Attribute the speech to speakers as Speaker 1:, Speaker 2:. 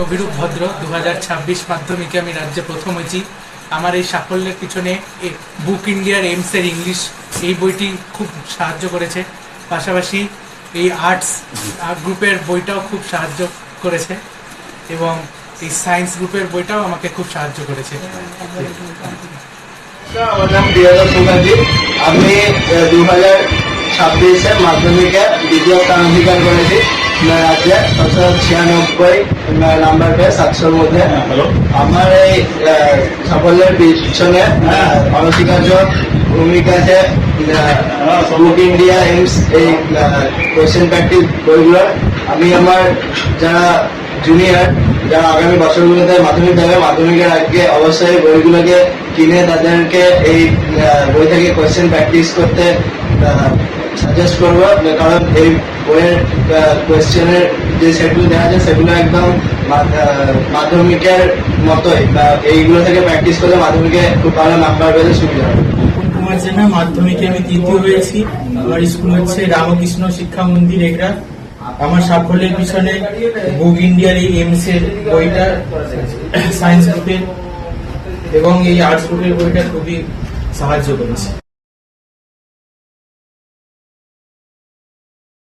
Speaker 1: অভিরূপ ভদ্র 2026 মাধ্যমিকে আমি রাজ্যে প্রথম হয়েছি। আমার এই সাফল্যের পিছনে বুক ইন্ডিয়ার এমস এর ইংলিশ এই বইটি খুব সাহায্য করেছে। পাশাপাশি এই আর্টস গ্রুপের বইটাও খুব সাহায্য করেছে এবং এই সায়েন্স গ্রুপের বইটাও আমাকে খুব সাহায্য করেছে।
Speaker 2: আমার নাম প্রিয়দা মুখার্জি। আমি 2026 মাধ্যমিকে দ্বিতীয় স্থান অধিকার করেছি রাজ্যে 796 নাম্বার পেয়ে 700-র মধ্যে। আমার এই সাফল্যের পিছনে অনস্বীকার্য ভূমিকা আছে বুক ইন্ডিয়া এমস এই কোয়েশ্চেন প্র্যাকটিস বইগুলোর। আমি আমার যারা জুনিয়র যারা আগামী বছরগুলোতে মাধ্যমিক দেবে, মাধ্যমিকের আগে অবশ্যই বইগুলোকে কিনে তাদেরকে এই বই থেকে কোয়েশ্চেন প্র্যাকটিস করতে সাজেস্ট করবো, কারণ এই বইয়ের কোয়েশ্চেনের যে সেটগুলো দেওয়া আছে সেগুলো একদম মাধ্যমিকের মতোই। এইগুলো থেকে প্র্যাকটিস করলে মাধ্যমিকে খুব ভালো নাম্বার পেতে সুবিধা হবে।
Speaker 3: কুমার জেনা, মাধ্যমিকে আমি তৃতীয় হয়েছি। আমার স্কুল হচ্ছে রামকৃষ্ণ শিক্ষা মন্দির এগরা। আমার সাফল্যের পিছনে বুক ইন্ডিয়ার এই এমস এর বইটা, সায়েন্স গ্রুপের এবং এই আর্টস গ্রুপের বইটা খুবই সাহায্য করেছে।